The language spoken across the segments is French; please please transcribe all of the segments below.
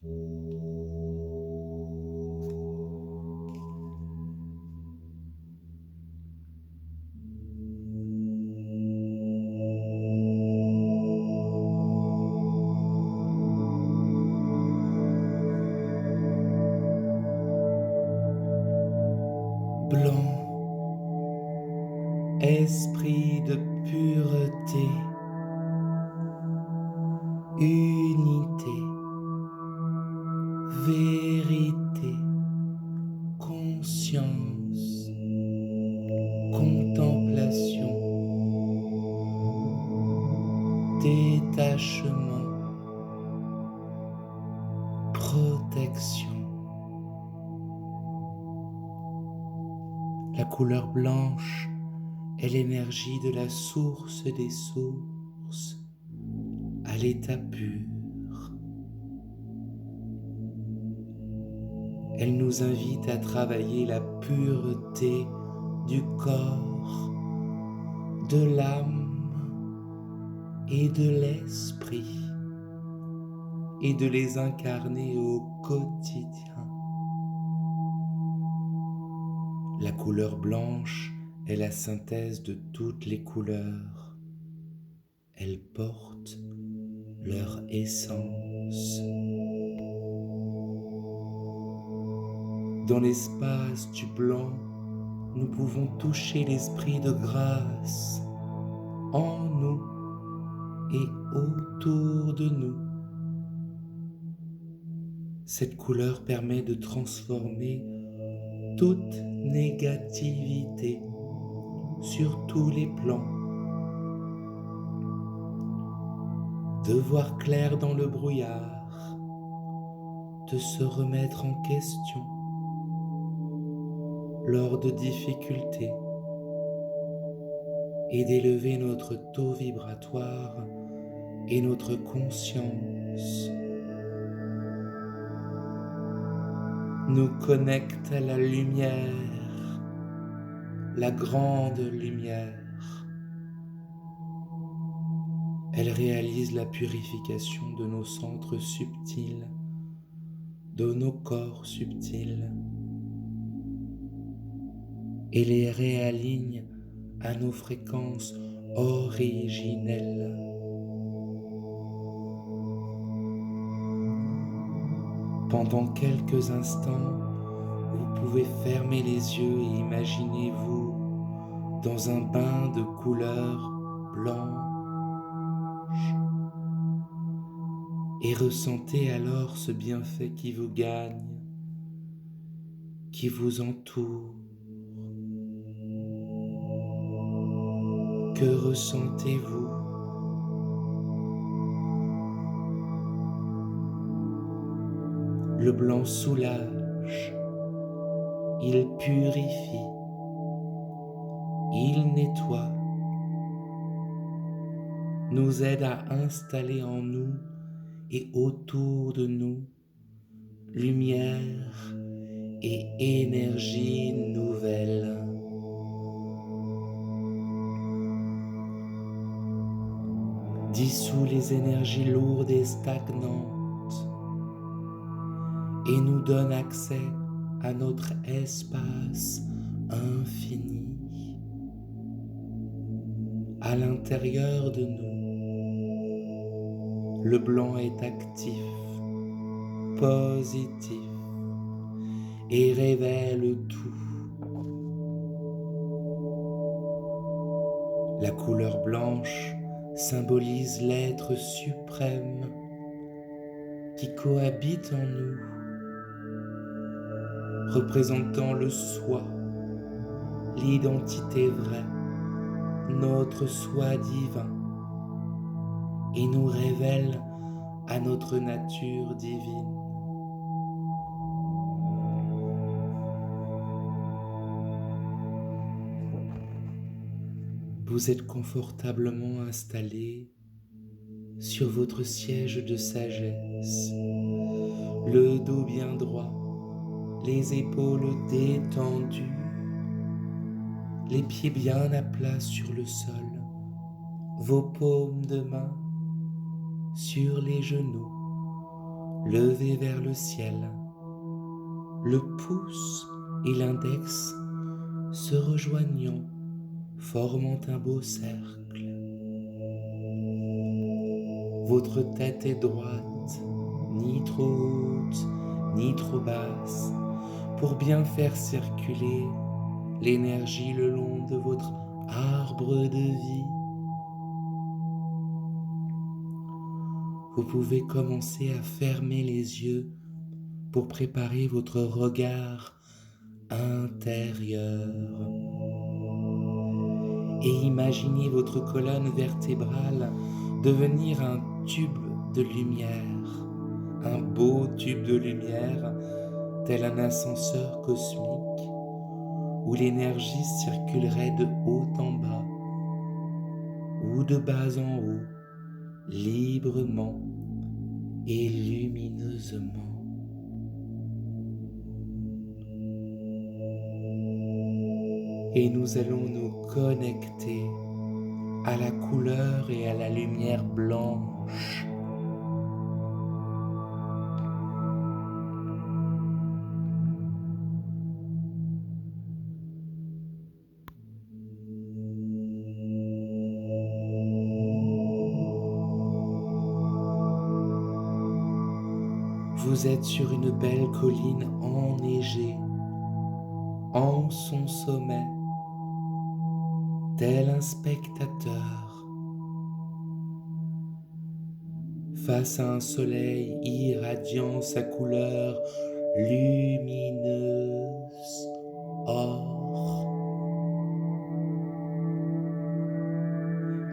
Blanc, esprit de pureté, unité, vérité, conscience, contemplation, détachement, protection. La couleur blanche est l'énergie de la source des sources à l'état pur. Elle nous invite à travailler la pureté du corps, de l'âme et de l'esprit et de les incarner au quotidien. La couleur blanche est la synthèse de toutes les couleurs. Elles portent leur essence. Dans l'espace du blanc, nous pouvons toucher l'esprit de grâce en nous et autour de nous. Cette couleur permet de transformer toute négativité sur tous les plans, de voir clair dans le brouillard, de se remettre en question lors de difficultés et d'élever notre taux vibratoire et notre conscience. Nous connecte à la lumière, la grande lumière. Elle réalise la purification de nos centres subtils, de nos corps subtils, et les réaligne à nos fréquences originelles. Pendant quelques instants, vous pouvez fermer les yeux et imaginez-vous dans un bain de couleur blanche et ressentez alors ce bienfait qui vous gagne, qui vous entoure. Que ressentez-vous ? Le blanc soulage, il purifie, il nettoie, nous aide à installer en nous et autour de nous lumière et énergie nouvelle. Dissout les énergies lourdes et stagnantes et nous donne accès à notre espace infini. À l'intérieur de nous, le blanc est actif, positif et révèle tout. La couleur blanche symbolise l'être suprême qui cohabite en nous, représentant le soi, l'identité vraie, notre soi divin, et nous révèle à notre nature divine. Vous êtes confortablement installé sur votre siège de sagesse, le dos bien droit, les épaules détendues, les pieds bien à plat sur le sol, vos paumes de main sur les genoux, levés vers le ciel, le pouce et l'index se rejoignant, formant un beau cercle. Votre tête est droite, ni trop haute, ni trop basse, pour bien faire circuler l'énergie le long de votre arbre de vie. Vous pouvez commencer à fermer les yeux pour préparer votre regard intérieur et imaginez votre colonne vertébrale devenir un tube de lumière, un beau tube de lumière tel un ascenseur cosmique où l'énergie circulerait de haut en bas ou de bas en haut, librement et lumineusement. Et nous allons nous connecter à la couleur et à la lumière blanche. Vous êtes sur une belle colline enneigée, en son sommet, tel un spectateur, face à un soleil irradiant sa couleur lumineuse, or,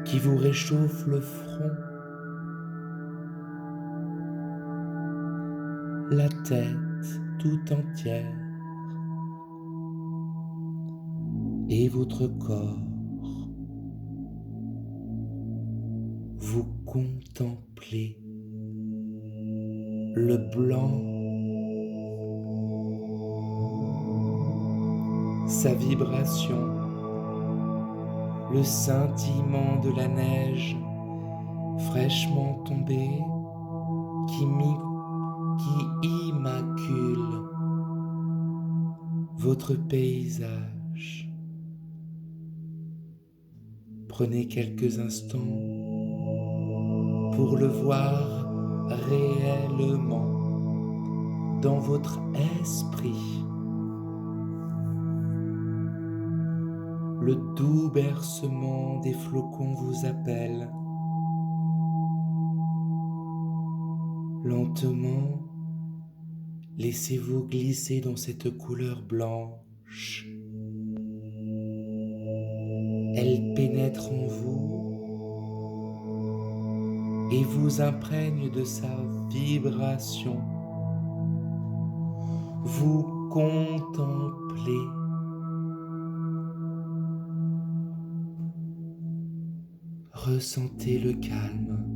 qui vous réchauffe le front, la tête tout entière et votre corps. Vous contemplez le blanc, sa vibration, le scintillement de la neige fraîchement tombée qui immacule votre paysage. Prenez quelques instants pour le voir réellement dans votre esprit. Le doux bercement des flocons vous appelle. Lentement, laissez-vous glisser dans cette couleur blanche. Elle pénètre en vous et vous imprègne de sa vibration. Vous contemplez. Ressentez le calme,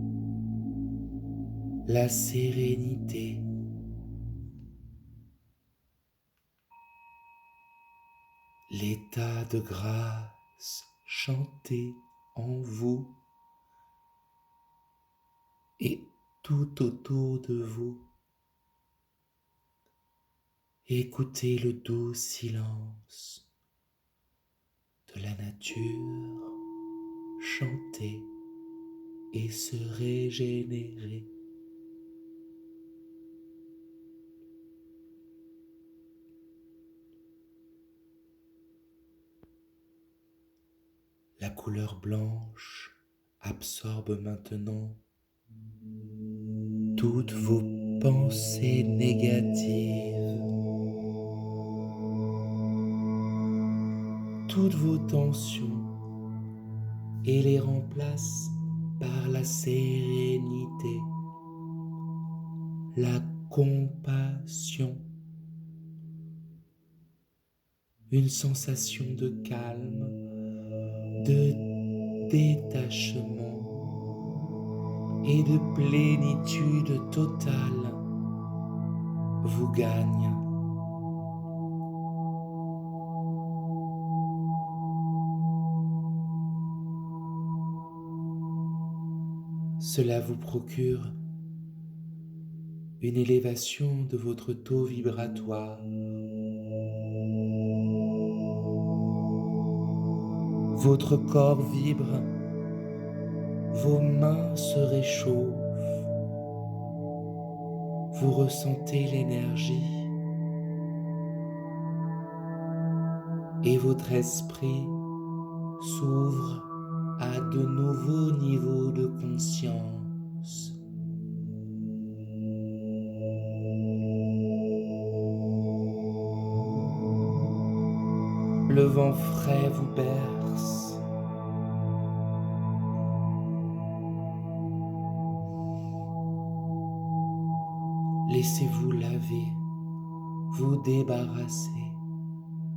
la sérénité. L'état de grâce chanté en vous et tout autour de vous. Écoutez le doux silence de la nature chanter et se régénérer. La couleur blanche absorbe maintenant toutes vos pensées négatives, toutes vos tensions et les remplace par la sérénité, la compassion, une sensation de calme, de détachement et de plénitude totale vous gagne. Cela vous procure une élévation de votre taux vibratoire. Votre corps vibre, vos mains se réchauffent, vous ressentez l'énergie et votre esprit s'ouvre à de nouveaux niveaux de conscience. Le vent frais vous berce. Laissez-vous laver, vous débarrasser,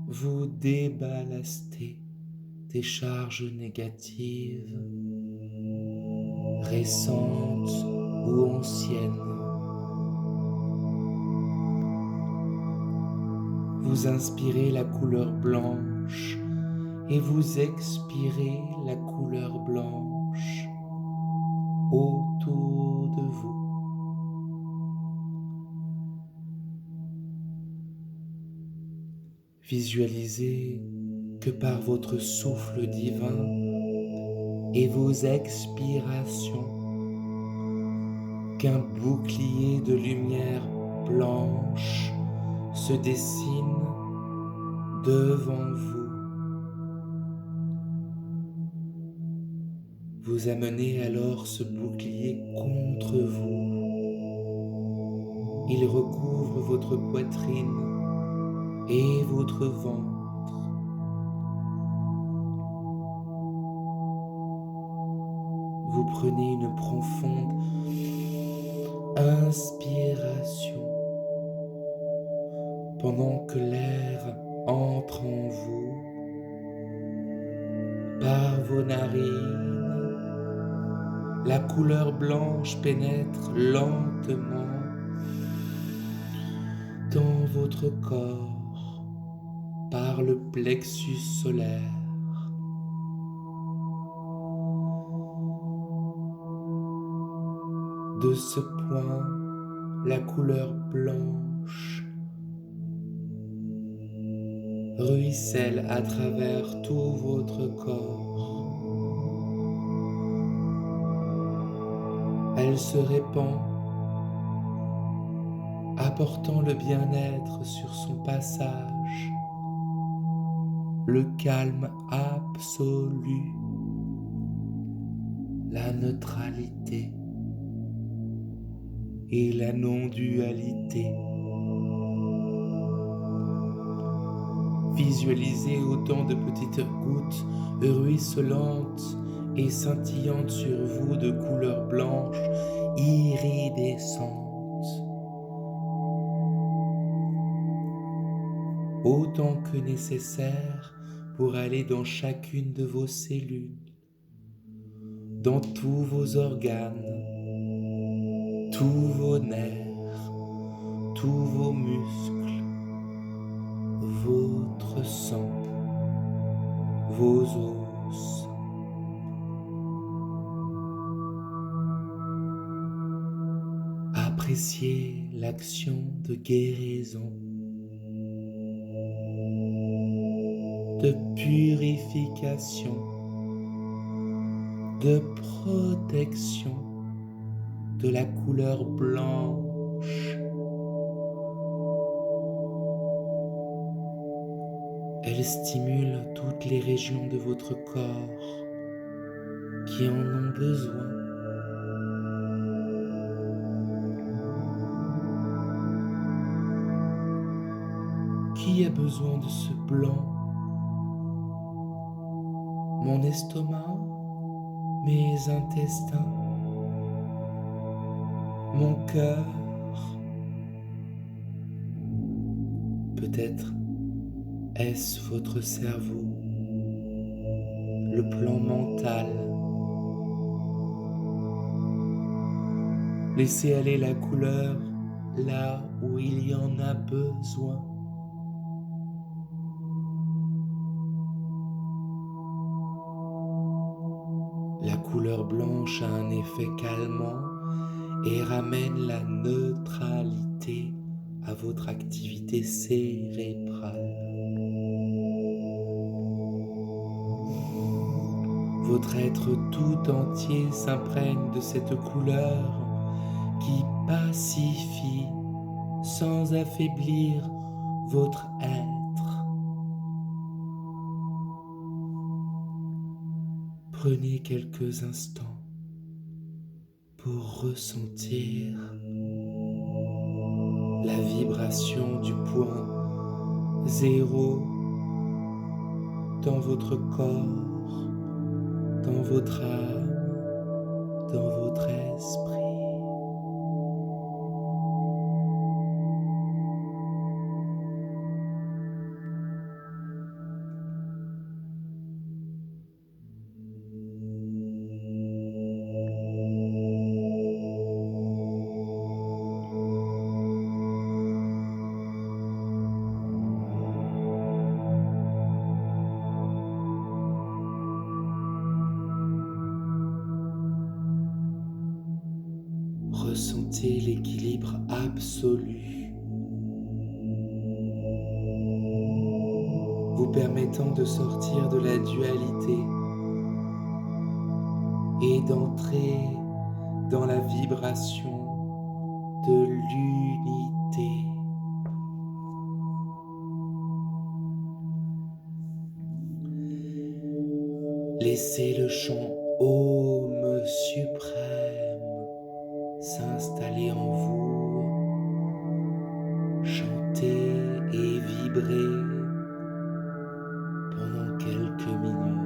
vous déballaster des charges négatives, récentes ou anciennes. Vous inspirez la couleur blanche et vous expirez la couleur blanche autour de vous. Visualisez que par votre souffle divin et vos expirations, qu'un bouclier de lumière blanche se dessine devant vous. Vous amenez alors ce bouclier contre vous. Il recouvre votre poitrine et votre ventre. Vous prenez une profonde inspiration pendant que l'air entre en vous par vos narines. La couleur blanche pénètre lentement dans votre corps par le plexus solaire. De ce point, la couleur blanche ruisselle à travers tout votre corps. Elle se répand, apportant le bien-être sur son passage, le calme absolu, la neutralité et la non-dualité. Visualisez autant de petites gouttes ruisselantes et scintillantes sur vous de couleur blanche iridescente. Autant que nécessaire pour aller dans chacune de vos cellules, dans tous vos organes, tous vos nerfs, tous vos muscles, votre sang, vos os. Appréciez l'action de guérison, de purification, de protection de la couleur blanche. Elle stimule toutes les régions de votre corps qui en ont besoin. Qui a besoin de ce blanc? Mon estomac, mes intestins, mon cœur, peut-être est-ce votre cerveau, le plan mental. Laissez aller la couleur là où il y en a besoin. La couleur blanche a un effet calmant et ramène la neutralité à votre activité cérébrale. Votre être tout entier s'imprègne de cette couleur qui pacifie sans affaiblir votre être. Prenez quelques instants pour ressentir la vibration du point zéro dans votre corps, dans votre âme, dans votre esprit. Ressentez l'équilibre absolu, vous permettant de sortir de la dualité et d'entrer dans la vibration de l'unité. Laissez le chant Om suprême s'installer en vous, chantez et vibrez pendant quelques minutes.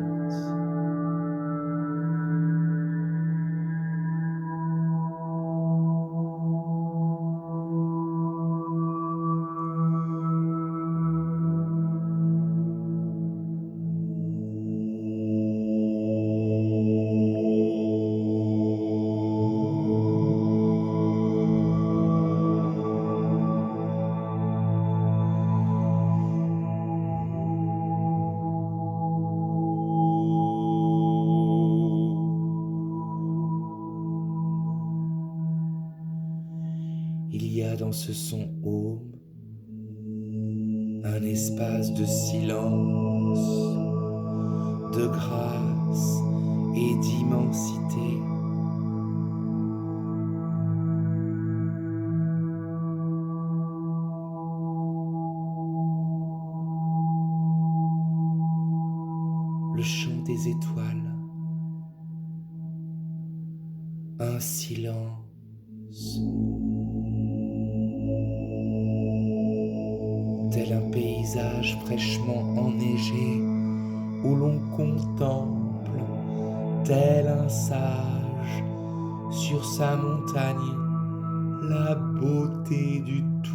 Il y a dans ce son Om un espace de silence, de grâce et d'immensité. Le chant des étoiles, un silence, tel un paysage fraîchement enneigé où l'on contemple, tel un sage sur sa montagne, la beauté du tout.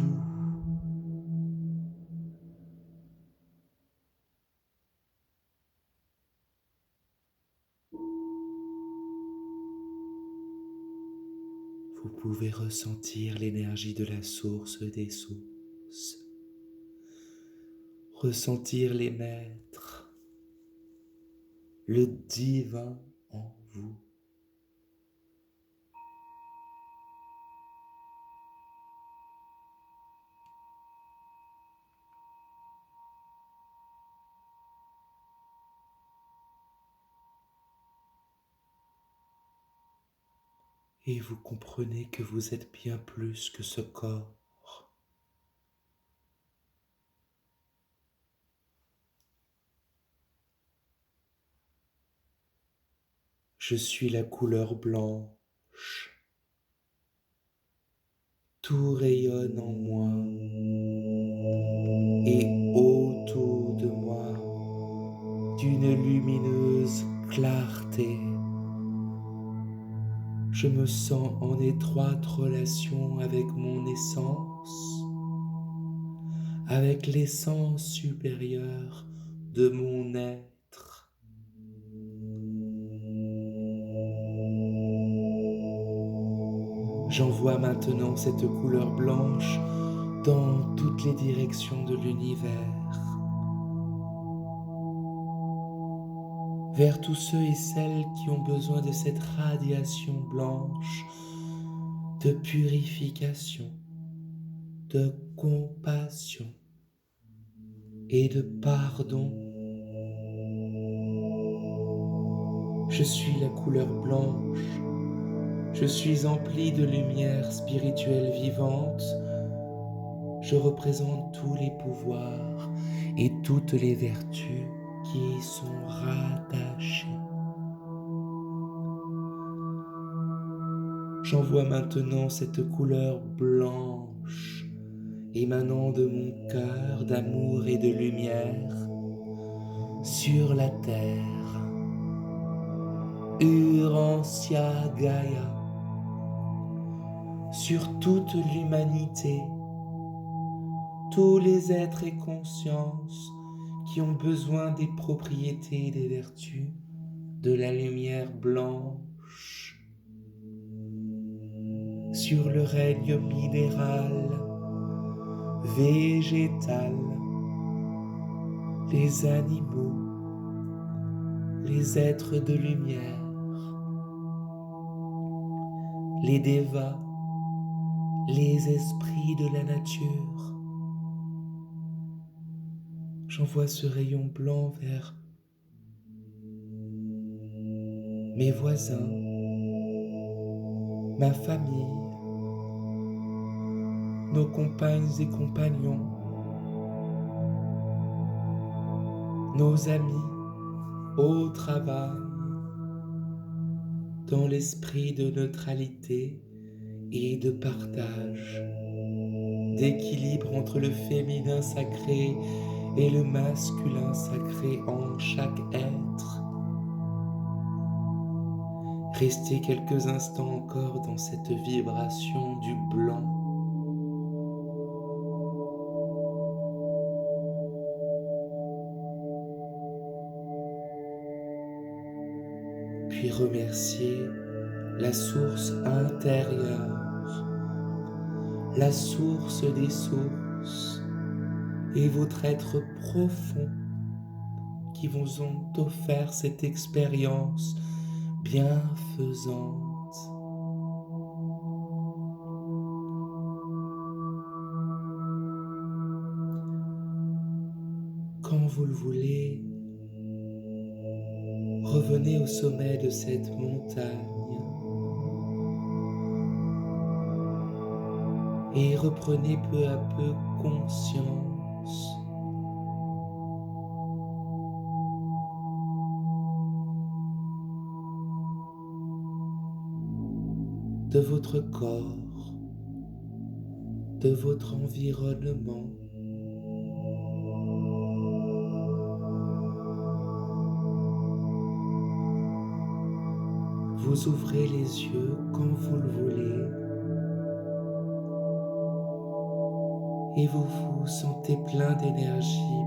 Vous pouvez ressentir l'énergie de la source des sources, ressentir les maîtres, le divin en vous. Et vous comprenez que vous êtes bien plus que ce corps. Je suis la couleur blanche. Tout rayonne en moi et autour de moi d'une lumineuse clarté. Je me sens en étroite relation avec mon essence, avec l'essence supérieure de mon être. J'envoie maintenant cette couleur blanche dans toutes les directions de l'univers, vers tous ceux et celles qui ont besoin de cette radiation blanche, de purification, de compassion et de pardon. Je suis la couleur blanche, je suis empli de lumière spirituelle vivante, je représente tous les pouvoirs et toutes les vertus qui y sont rattachées. J'envoie maintenant cette couleur blanche émanant de mon cœur d'amour et de lumière sur la terre. Urantia Gaia, sur toute l'humanité, tous les êtres et consciences qui ont besoin des propriétés et des vertus de la lumière blanche, sur le règne minéral, végétal, les animaux, les êtres de lumière, les dévas, les esprits de la nature. J'envoie ce rayon blanc vers mes voisins, ma famille, nos compagnes et compagnons, nos amis au travail, dans l'esprit de neutralité et de partage, d'équilibre entre le féminin sacré et le masculin sacré en chaque être. Restez quelques instants encore dans cette vibration du blanc. Puis remerciez la source intérieure, la source des sources et votre être profond qui vous ont offert cette expérience bienfaisante. Quand vous le voulez, revenez au sommet de cette montagne et reprenez peu à peu conscience de votre corps, de votre environnement. Vous ouvrez les yeux quand vous le voulez et vous vous sentez plein d'énergie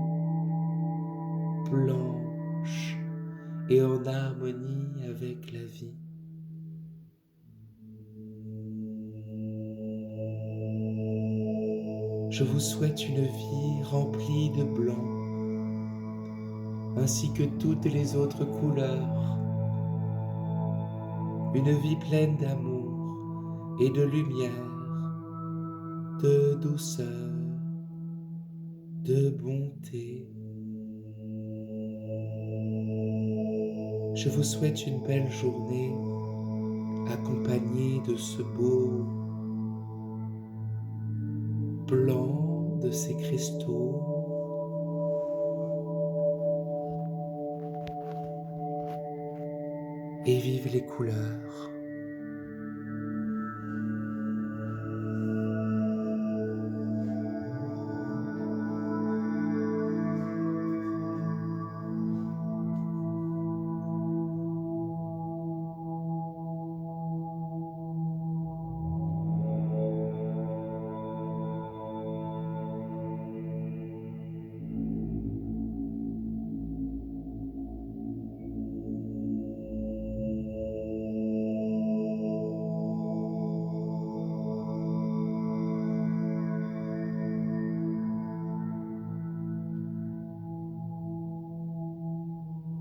blanche et en harmonie avec la vie. Je vous souhaite une vie remplie de blanc, ainsi que toutes les autres couleurs. Une vie pleine d'amour et de lumière, de douceur, de bonté. Je vous souhaite une belle journée accompagnée de ce beau blanc, de ces cristaux. Et vive les couleurs.